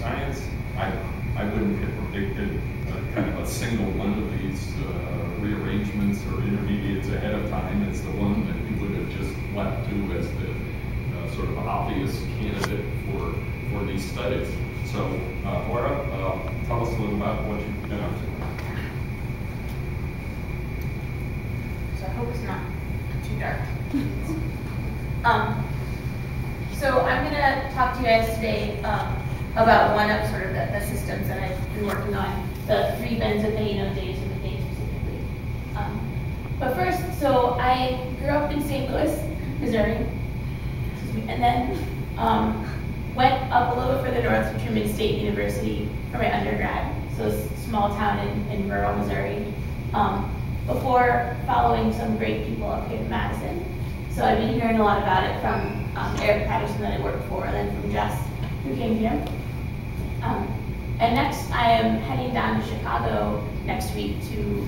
science, I wouldn't have predicted kind of a single one of these rearrangements or intermediates ahead of time as the one that we would have just left to as the sort of obvious candidate for these studies. So, Laura, tell us a little about what you've been up to. So I hope it's not too dark. So I'm going to talk to you guys today about one of sort of the systems that I've been working on, the 3-benzothioneidase of the day specifically. But first, so I grew up in St. Louis, Missouri, and then went up a little further north to Truman State University for my undergrad, so it's a small town in rural Missouri, before following some great people up here in Madison. So I've been hearing a lot about it from Eric Patterson that I worked for, and then from Jess, who came here. And next, I am heading down to Chicago next week to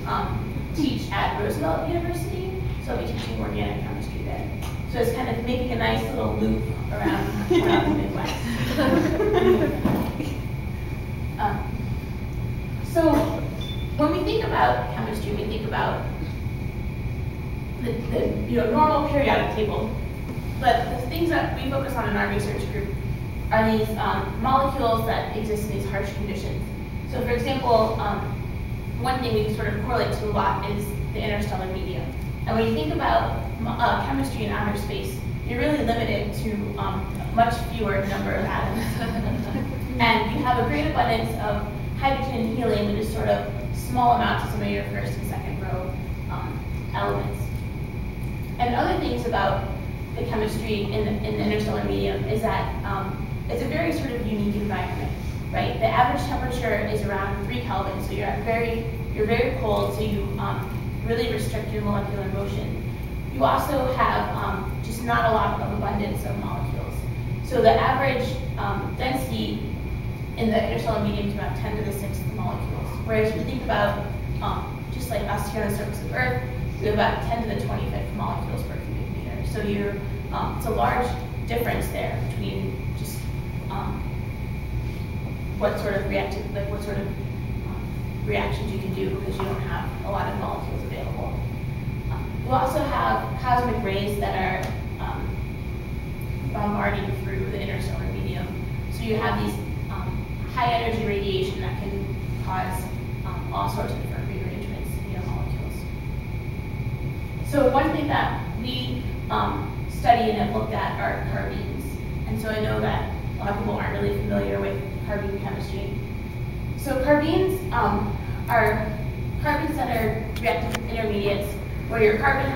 teach at Roosevelt University. So I'll be teaching organic chemistry there. So it's kind of making a nice little loop around the Midwest. So when we think about chemistry, we think about the normal periodic table. But the things that we focus on in our research group are these molecules that exist in these harsh conditions. So for example, one thing we sort of correlate to a lot is the interstellar medium. And when you think about chemistry in outer space, you're really limited to a much fewer number of atoms. And you have a great abundance of hydrogen and helium in just sort of small amounts of some of your first and second row elements. And other things about the chemistry in the interstellar medium is that it's a very sort of unique environment, right? The average temperature is around 3 Kelvin, so you're very cold, so you really restrict your molecular motion. You also have just not a lot of abundance of molecules. So the average density in the interstellar medium is about 10 to the 6th molecules. Whereas if you think about just like us here on the surface of Earth, we have about 10 to the 25th molecules per cubic meter. So it's a large difference there between just what sort of reactions you can do because you don't have a lot of molecules available. You also have cosmic rays that are bombarding through the interstellar medium. So you have these high energy radiation that can cause all sorts of different rearrangements in your molecules. So one thing that we study and have looked at are carbines. And so I know that a lot of people aren't really familiar with carbene chemistry. So carbines are carbon-centered reactive intermediates where your carbon has